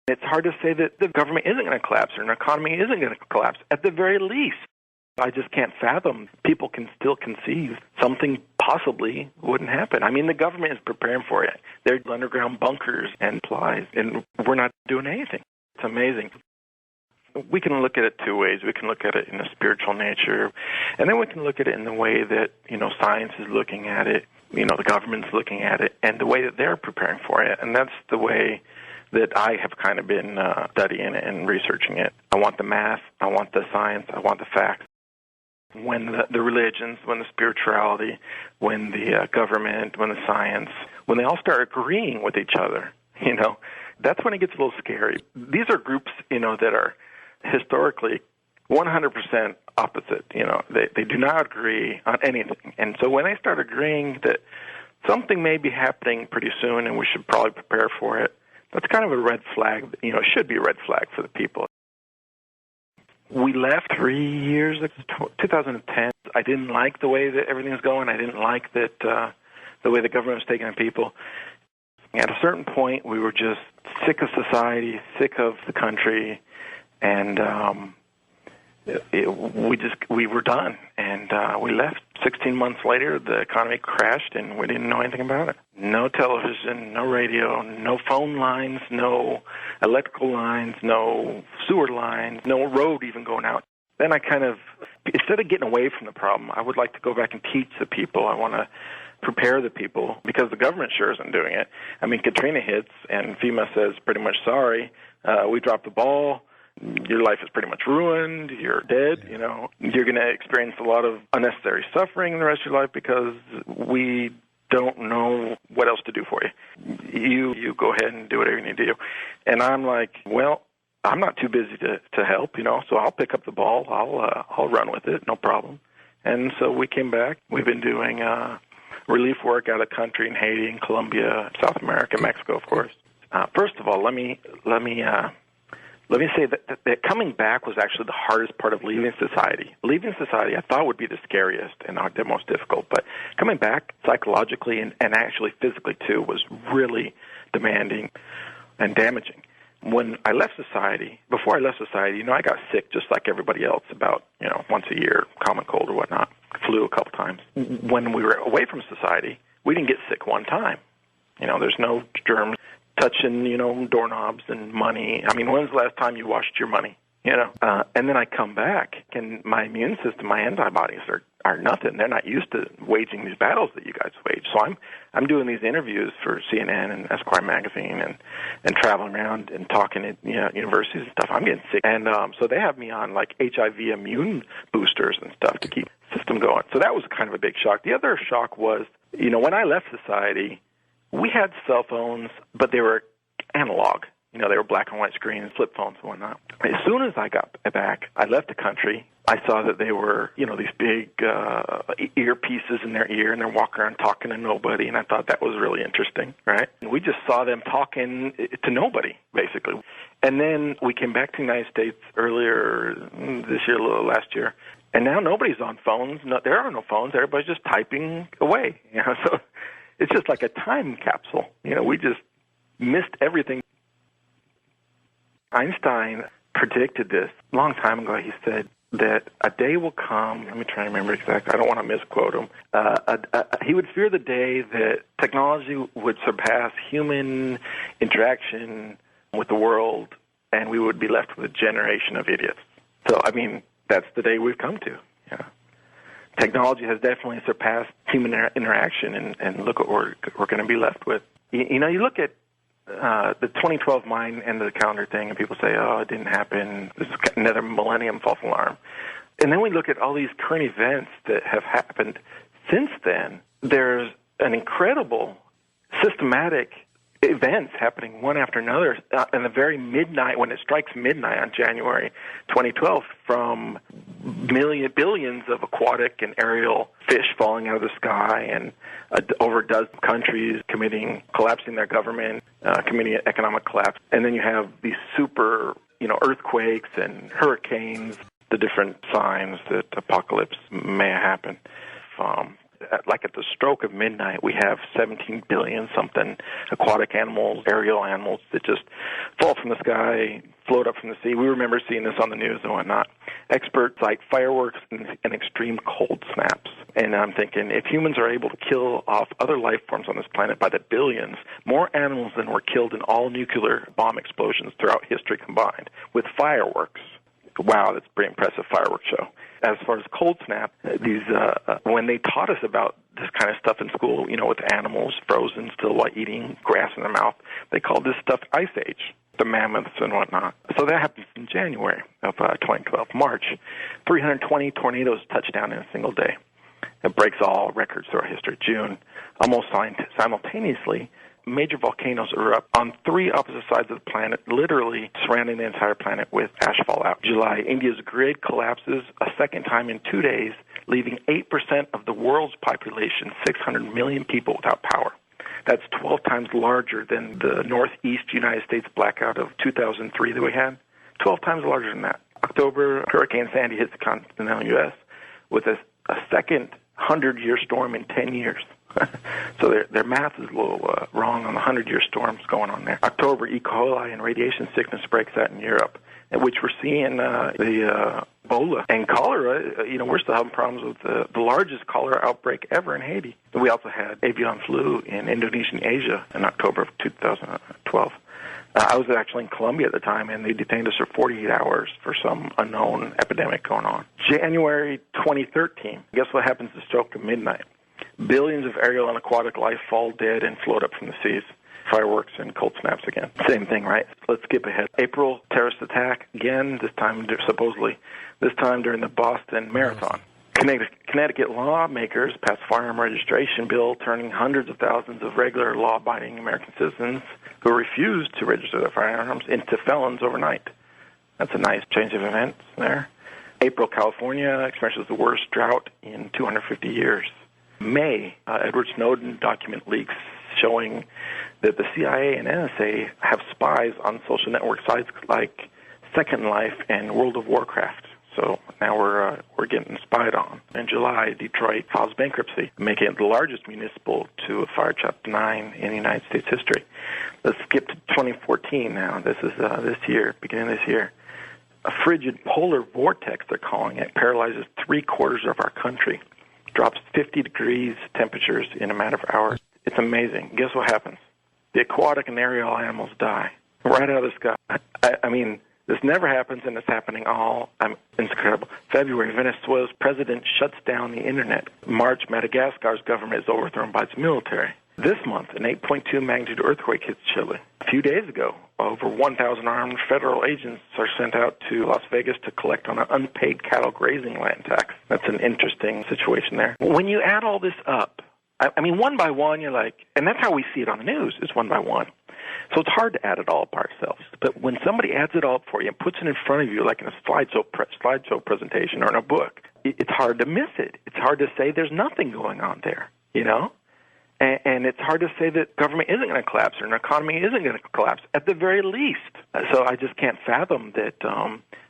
It's hard to say that the government isn't going to collapse or an economy isn't going to collapse. At the very least, I just can't fathom people can still conceive something possibly wouldn't happen. I mean, the government is preparing for it. There's underground bunkers and supplies, and we're not doing anything. It's amazing. We can look at it two ways. We can look at it in a spiritual nature, and then we can look at it in the way that, science is looking at it, the government's looking at it, and the way that they're preparing for it. And that's the way that I have kind of been studying it and researching it. I want the math, I want the science, I want the facts. When the religions, when the spirituality, when the government, when the science, when they all start agreeing with each other, that's when it gets a little scary. These are groups, that are historically 100% opposite. They do not agree on anything. And so when they start agreeing that something may be happening pretty soon and we should probably prepare for it, that's kind of a red flag. It should be a red flag for the people. We left 3 years, 2010. I didn't like the way that everything was going. I didn't like that the way the government was taking on people. At a certain point, we were just sick of society, sick of the country, and we were done. And we left. 16 months later, the economy crashed, and we didn't know anything about it. No television, no radio, no phone lines, no electrical lines, no sewer lines, no road even going out. Then I kind of, instead of getting away from the problem, I would like to go back and teach the people. I want to prepare the people, because the government sure isn't doing it. I mean, Katrina hits, and FEMA says pretty much, sorry, we dropped the ball. Your life is pretty much ruined. You're dead. You're going to experience a lot of unnecessary suffering the rest of your life because we don't know what else to do for you. You go ahead and do whatever you need to do. And I'm like, well, I'm not too busy to help, so I'll pick up the ball. I'll run with it, no problem. And so we came back. We've been doing relief work out of the country in Haiti, in Colombia, South America, Mexico, of course. First of all, let me say that coming back was actually the hardest part of leaving society. Leaving society I thought would be the scariest and the most difficult, but coming back psychologically and actually physically too was really demanding and damaging. When I left society, before I left society, I got sick just like everybody else about, once a year, common cold or whatnot, flu a couple times. When we were away from society, we didn't get sick one time. There's no germs touching, doorknobs and money. I mean, when's the last time you washed your money? And then I come back, and my immune system, my antibodies are nothing. They're not used to waging these battles that you guys wage. So I'm doing these interviews for CNN and Esquire magazine and traveling around and talking at universities and stuff. I'm getting sick, and so they have me on like HIV immune boosters and stuff to keep the system going. So that was kind of a big shock. The other shock was, when I left society, we had cell phones, but they were analog. They were black and white screens, flip phones and whatnot. As soon as I got back, I left the country. I saw that they were, these big earpieces in their ear, and they're walking around talking to nobody, and I thought that was really interesting, right? And we just saw them talking to nobody, basically. And then we came back to the United States earlier this year, last year, and now nobody's on phones. No, there are no phones. Everybody's just typing away. So it's just like a time capsule. We just missed everything. Einstein predicted this a long time ago. He said that a day will come, let me try to remember exactly, I don't want to misquote him. He would fear the day that technology would surpass human interaction with the world, and we would be left with a generation of idiots. So, I mean, that's the day we've come to. Technology has definitely surpassed human interaction, and look what we're going to be left with. You look at the 2012 Mayan end of the calendar thing, and people say, oh, it didn't happen. This is another millennium false alarm. And then we look at all these current events that have happened since then. There's an incredible systematic events happening one after another in the very midnight, when it strikes midnight on January 2012, from billions of aquatic and aerial fish falling out of the sky, and over a dozen countries collapsing their government, committing economic collapse. And then you have these super, earthquakes and hurricanes, the different signs that apocalypse may happen. like at the stroke of midnight, we have 17 billion something aquatic animals, aerial animals that just fall from the sky, float up from the sea. We remember seeing this on the news and whatnot. Experts cite fireworks and extreme cold snaps. And I'm thinking, if humans are able to kill off other life forms on this planet by the billions, more animals than were killed in all nuclear bomb explosions throughout history combined, with fireworks. Wow, that's a pretty impressive fireworks show. As far as cold snap, when they taught us about this kind of stuff in school, with animals frozen still while eating grass in their mouth, they called this stuff Ice Age, the mammoths and whatnot. So that happens in January of 2012. March, 320 tornadoes touch down in a single day. It breaks all records throughout history. June, almost simultaneously, major volcanoes erupt on three opposite sides of the planet, literally surrounding the entire planet with ash fallout. July, India's grid collapses a second time in 2 days, leaving 8% of the world's population, 600 million people, without power. That's 12 times larger than the northeast United States blackout of 2003 that we had. 12 times larger than that. October, Hurricane Sandy hits the continental U.S. with a second 100-year storm in 10 years. So their math is a little wrong on the 100-year storms going on there. October, E. coli and radiation sickness breaks out in Europe, which we're seeing the Ebola and cholera. We're still having problems with the largest cholera outbreak ever in Haiti. We also had avian flu in Indonesia and Asia in October of 2012. I was actually in Colombia at the time, and they detained us for 48 hours for some unknown epidemic going on. January 2013, guess what happens at the stroke of midnight? Billions of aerial and aquatic life fall dead and float up from the seas. Fireworks and cold snaps again. Same thing, right? Let's skip ahead. April, terrorist attack again, this time during the Boston Marathon. Connecticut lawmakers passed firearm registration bill, turning hundreds of thousands of regular law-abiding American citizens who refused to register their firearms into felons overnight. That's a nice change of events there. April, California experiences the worst drought in 250 years. May, Edward Snowden document leaks showing that the CIA and NSA have spies on social network sites like Second Life and World of Warcraft. So now we're getting spied on. In July, Detroit files bankruptcy, making it the largest municipal to fire Chapter 9 in United States history. Let's skip to 2014 now. This is this year, beginning of this year. A frigid polar vortex, they're calling it, paralyzes 3/4 of our country. Drops 50 degrees temperatures in a matter of hours. It's amazing. Guess what happens? The aquatic and aerial animals die right out of the sky. I mean, this never happens, and it's happening it's incredible. February, Venezuela's president shuts down the internet. March, Madagascar's government is overthrown by its military. This month, an 8.2 magnitude earthquake hits Chile. A few days ago, over 1,000 armed federal agents are sent out to Las Vegas to collect on an unpaid cattle grazing land tax. That's an interesting situation there. When you add all this up, I mean, one by one, you're like, and that's how we see it on the news, is one by one. So it's hard to add it all up ourselves. But when somebody adds it all up for you and puts it in front of you like in a slideshow presentation or in a book, it's hard to miss it. It's hard to say there's nothing going on there, And it's hard to say that government isn't going to collapse or an economy isn't going to collapse, at the very least. So I just can't fathom that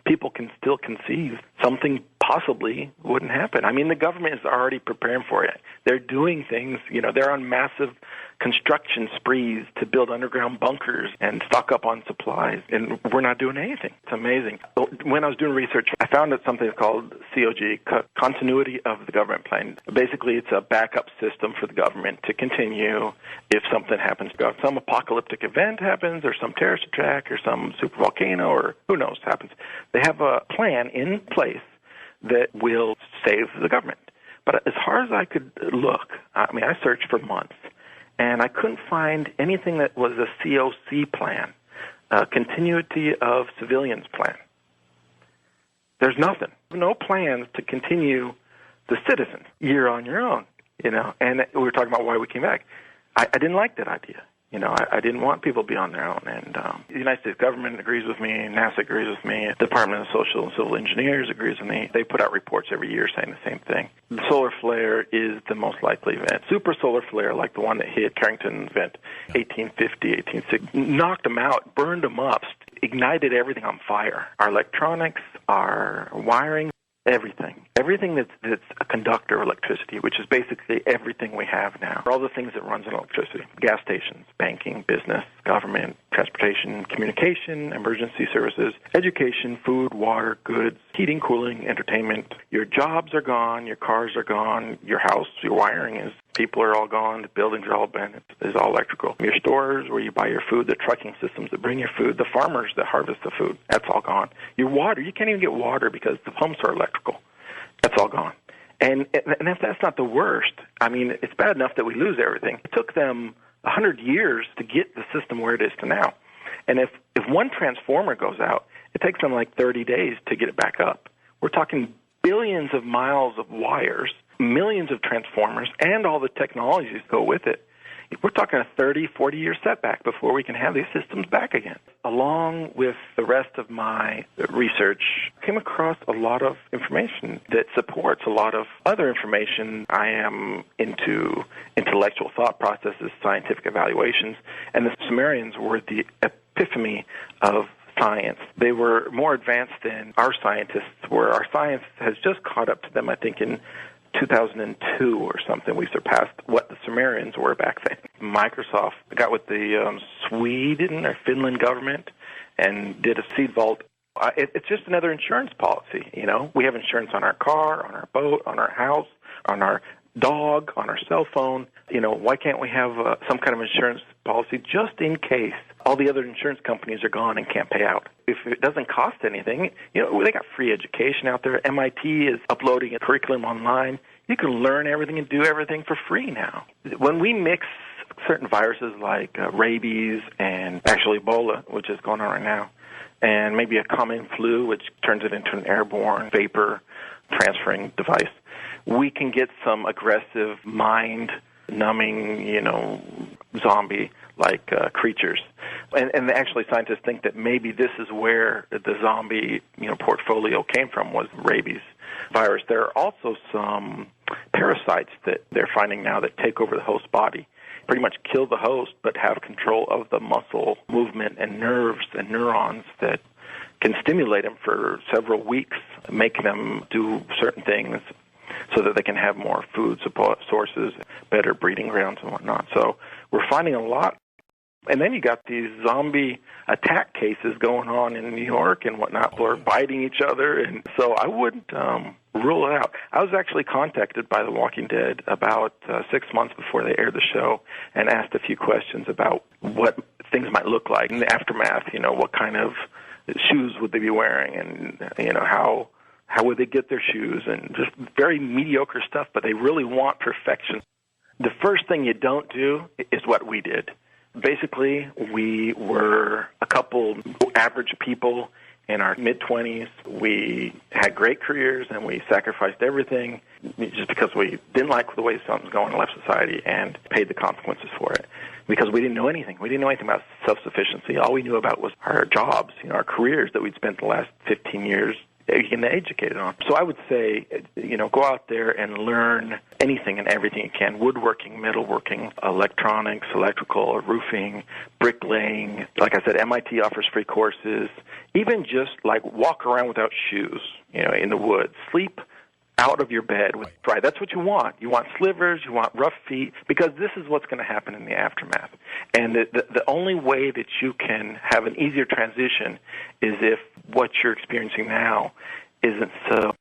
people can still conceive something possibly wouldn't happen. I mean, the government is already preparing for it. They're doing things, they're on massive construction sprees to build underground bunkers and stock up on supplies, and we're not doing anything. It's amazing. When I was doing research, I found that something called COG, Continuity of the Government Plan. Basically, it's a backup system for the government to continue if something happens. Some apocalyptic event happens, or some terrorist attack, or some supervolcano, or who knows happens. They have a plan in place that will save the government. But as far as I could look, I searched for months, and I couldn't find anything that was a COC plan, a continuity of civilians plan. There's nothing. No plans to continue the citizens. You're on your own, And we were talking about why we came back. I didn't like that idea. I didn't want people to be on their own. And the United States government agrees with me. NASA agrees with me. The Department of Social and Civil Engineers agrees with me. They put out reports every year saying the same thing. The solar flare is the most likely event. Super solar flare, like the one that hit Carrington event, 1850, 1860, knocked them out, burned them up, ignited everything on fire. Our electronics, our wiring, Everything that's a conductor of electricity, which is basically everything we have now. All the things that runs on electricity: gas stations, banking, business, government, transportation, communication, emergency services, education, food, water, goods, heating, cooling, entertainment. Your jobs are gone, your cars are gone, your house, your wiring is. People are all gone. The buildings are all abandoned. It's all electrical. Your stores where you buy your food, the trucking systems that bring your food, the farmers that harvest the food, that's all gone. Your water, you can't even get water because the pumps are electrical. That's all gone. And that's not the worst. I mean, it's bad enough that we lose everything. It took them 100 years to get the system where it is to now. And if one transformer goes out, it takes them like 30 days to get it back up. We're talking billions of miles of wires, millions of transformers, and all the technologies that go with it. We're talking a 30, 40-year setback before we can have these systems back again. Along with the rest of my research, I came across a lot of information that supports a lot of other information. I am into intellectual thought processes, scientific evaluations, and the Sumerians were the epitome of science. They were more advanced than our scientists were. Our science has just caught up to them, I think, in 2002 or something. We surpassed what the Sumerians were back then. Microsoft got with the Sweden or Finland government and did a seed vault. It's just another insurance policy. You know, we have insurance on our car, on our boat, on our house, on our dog, on our cell phone. You know, why can't we have some kind of insurance policy just in case all the other insurance companies are gone and can't pay out? If it doesn't cost anything, you know, they got free education out there. MIT is uploading a curriculum online. You can learn everything and do everything for free now. When we mix certain viruses like rabies and actually Ebola, which is going on right now, and maybe a common flu, which turns it into an airborne vapor transferring device, we can get some aggressive, mind-numbing, you know, zombie-like creatures. And actually, scientists think that maybe this is where the zombie, you know, portfolio came from, was rabies virus. There are also some parasites that they're finding now that take over the host body, pretty much kill the host, but have control of the muscle movement and nerves and neurons that can stimulate them for several weeks, make them do certain things so that they can have more food support sources, better breeding grounds and whatnot. So we're finding a lot. And then you got these zombie attack cases going on in New York and whatnot. People are biting each other. And so I wouldn't rule it out. I was actually contacted by The Walking Dead about 6 months before they aired the show and asked a few questions about what things might look like in the aftermath. You know, what kind of shoes would they be wearing, and, you know, how would they get their shoes, and just very mediocre stuff, but they really want perfection. The first thing you don't do is what we did. Basically, we were a couple average people in our mid-20s. We had great careers, and we sacrificed everything just because we didn't like the way something was going in left society and paid the consequences for it. Because we didn't know anything. We didn't know anything about self-sufficiency. All we knew about was our jobs, you know, our careers that we'd spent the last 15 years getting educated on. So I would say, you know, go out there and learn anything and everything you can: woodworking, metalworking, electronics, electrical, roofing, bricklaying. Like I said, MIT offers free courses. Even just like walk around without shoes, you know, in the woods. Sleep out of your bed with dry. That's what you want. You want slivers, you want rough feet, because this is what's going to happen in the aftermath. And the only way that you can have an easier transition is if what you're experiencing now isn't so